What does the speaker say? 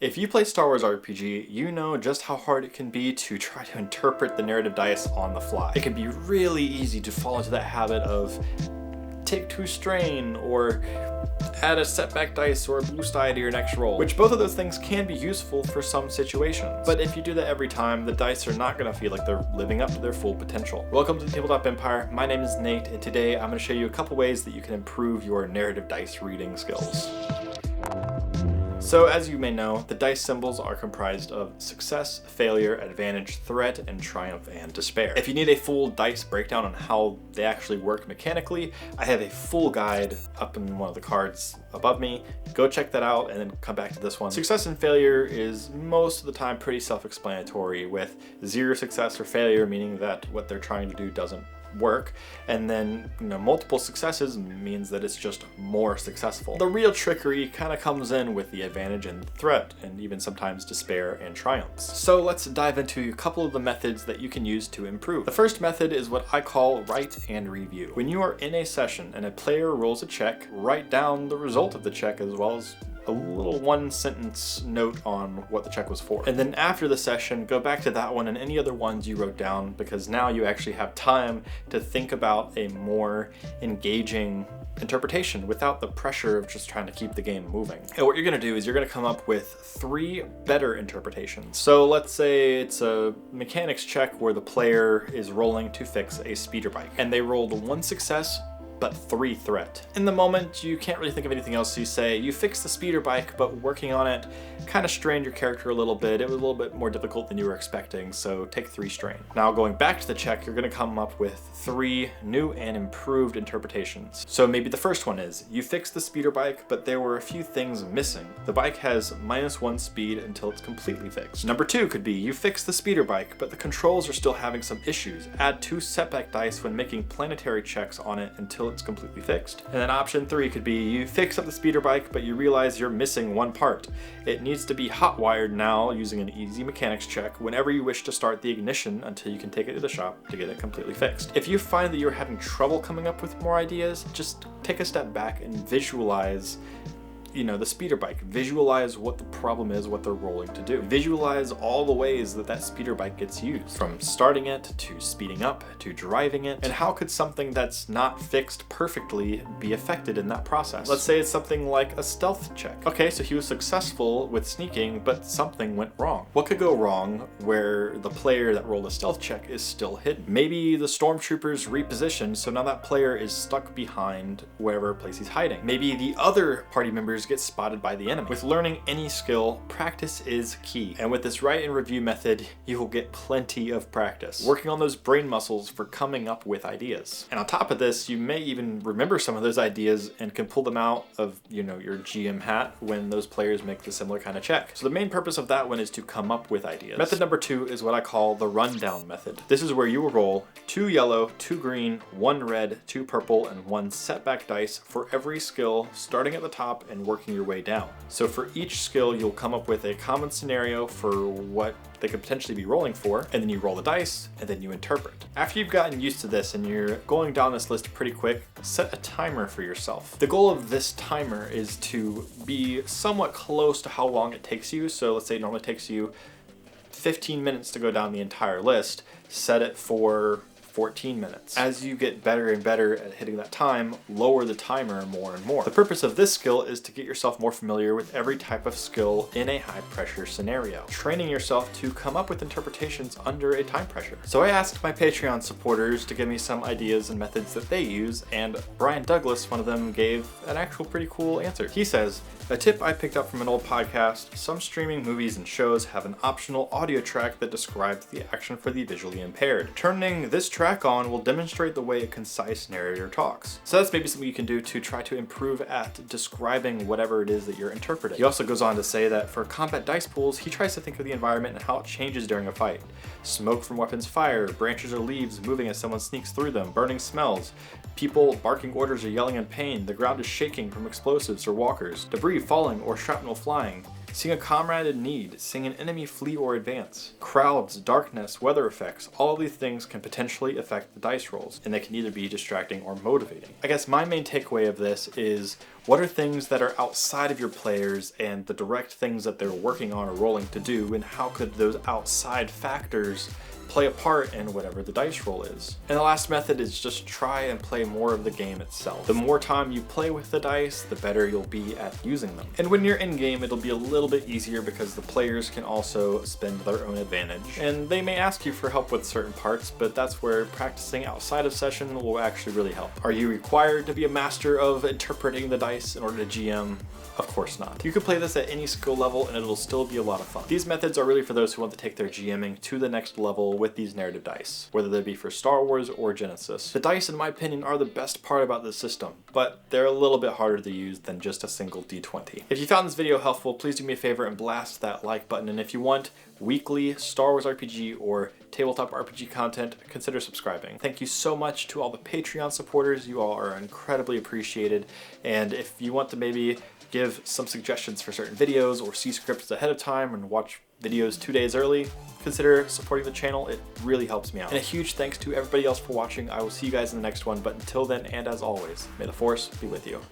If you play Star Wars RPG, you know just how hard it can be to try to interpret the narrative dice on the fly. It can be really easy to fall into that habit of take 2 strain, or add a setback dice or a boost die to your next roll, which both of those things can be useful for some situations. But if you do that every time, the dice are not going to feel like they're living up to their full potential. Welcome to the Tabletop Empire. My name is Nate, and today I'm going to show you a couple ways that you can improve your narrative dice reading skills. So as you may know, the dice symbols are comprised of success, failure, advantage, threat, and triumph and despair. If you need a full dice breakdown on how they actually work mechanically, I have a full guide up in one of the cards above me. Go check that out and then come back to this one. Success and failure is most of the time pretty self-explanatory, with 0 success or failure meaning that what they're trying to do doesn't work, and then multiple successes means that it's just more successful. The real trickery kind of comes in with the advantage and threat, and even sometimes despair and triumphs. So let's dive into a couple of the methods that you can use to improve. The first method is what I call write and review. When you are in a session and a player rolls a check, write down the result of the check as well as a little 1-sentence note on what the check was for. And then after the session, go back to that one and any other ones you wrote down, because now you actually have time to think about a more engaging interpretation without the pressure of just trying to keep the game moving. And what you're going to do is you're going to come up with 3 better interpretations. So let's say it's a mechanics check where the player is rolling to fix a speeder bike, and they rolled 1 success but 3 threat. In the moment, you can't really think of anything else, so you say, you fixed the speeder bike, but working on it kind of strained your character a little bit. It was a little bit more difficult than you were expecting, so take 3 strain. Now going back to the check, you're gonna come up with 3 new and improved interpretations. So maybe the first one is, you fixed the speeder bike, but there were a few things missing. The bike has -1 speed until it's completely fixed. Number 2 could be, you fixed the speeder bike, but the controls are still having some issues. Add 2 setback dice when making planetary checks on it until it's completely fixed. And then option 3 could be, you fix up the speeder bike, but you realize you're missing 1 part. It needs to be hot wired now using an easy mechanics check whenever you wish to start the ignition until you can take it to the shop to get it completely fixed. If you find that you're having trouble coming up with more ideas, just take a step back and visualize the speeder bike. Visualize what the problem is, what they're rolling to do. Visualize all the ways that that speeder bike gets used, from starting it to speeding up to driving it, and how could something that's not fixed perfectly be affected in that process. Let's say it's something like a stealth check. Okay, so he was successful with sneaking, but something went wrong. What could go wrong where the player that rolled a stealth check is still hidden? Maybe the stormtroopers repositioned, so now that player is stuck behind wherever place he's hiding. Maybe the other party members get spotted by the enemy. With learning any skill, practice is key. And with this write and review method, you will get plenty of practice, working on those brain muscles for coming up with ideas. And on top of this, you may even remember some of those ideas and can pull them out of, your GM hat when those players make the similar kind of check. So the main purpose of that one is to come up with ideas. Method number 2 is what I call the rundown method. This is where you will roll 2 yellow, 2 green, 1 red, 2 purple, and 1 setback dice for every skill, starting at the top and working your way down. So for each skill, you'll come up with a common scenario for what they could potentially be rolling for, and then you roll the dice, and then you interpret. After you've gotten used to this and you're going down this list pretty quick, set a timer for yourself. The goal of this timer is to be somewhat close to how long it takes you. So let's say it normally takes you 15 minutes to go down the entire list. Set it for 14 minutes. As you get better and better at hitting that time, lower the timer more and more. The purpose of this skill is to get yourself more familiar with every type of skill in a high pressure scenario, training yourself to come up with interpretations under a time pressure. So I asked my Patreon supporters to give me some ideas and methods that they use, and Brian Douglas, one of them, gave an actual pretty cool answer. He says, a tip I picked up from an old podcast, some streaming movies and shows have an optional audio track that describes the action for the visually impaired. Turning this track on will demonstrate the way a concise narrator talks. So that's maybe something you can do to try to improve at describing whatever it is that you're interpreting. He also goes on to say that for combat dice pools, he tries to think of the environment and how it changes during a fight. Smoke from weapons fire, branches or leaves moving as someone sneaks through them, burning smells, people barking orders or yelling in pain, the ground is shaking from explosives or walkers, debris falling or shrapnel flying, seeing a comrade in need, seeing an enemy flee or advance. Crowds, darkness, weather effects, all of these things can potentially affect the dice rolls, and they can either be distracting or motivating. I guess my main takeaway of this is What are things that are outside of your players and the direct things that they're working on or rolling to do, and how could those outside factors play a part in whatever the dice roll is? And the last method is just try and play more of the game itself. The more time you play with the dice, the better you'll be at using them. And when you're in game, it'll be a little bit easier because the players can also spend their own advantage. And they may ask you for help with certain parts, but that's where practicing outside of session will actually really help. Are you required to be a master of interpreting the dice in order to GM? Of course not. You can play this at any skill level and it'll still be a lot of fun. These methods are really for those who want to take their GMing to the next level with these narrative dice, whether they be for Star Wars or Genesis. The dice, in my opinion, are the best part about this system, but they're a little bit harder to use than just a single D20. If you found this video helpful, please do me a favor and blast that like button, and if you want weekly Star Wars RPG or tabletop RPG content, consider subscribing. Thank you so much to all the Patreon supporters. You all are incredibly appreciated, and if you want to maybe give some suggestions for certain videos or see scripts ahead of time and watch videos 2 days early, consider supporting the channel. It really helps me out. And a huge thanks to everybody else for watching. I will see you guys in the next one, but until then, and as always, may the Force be with you.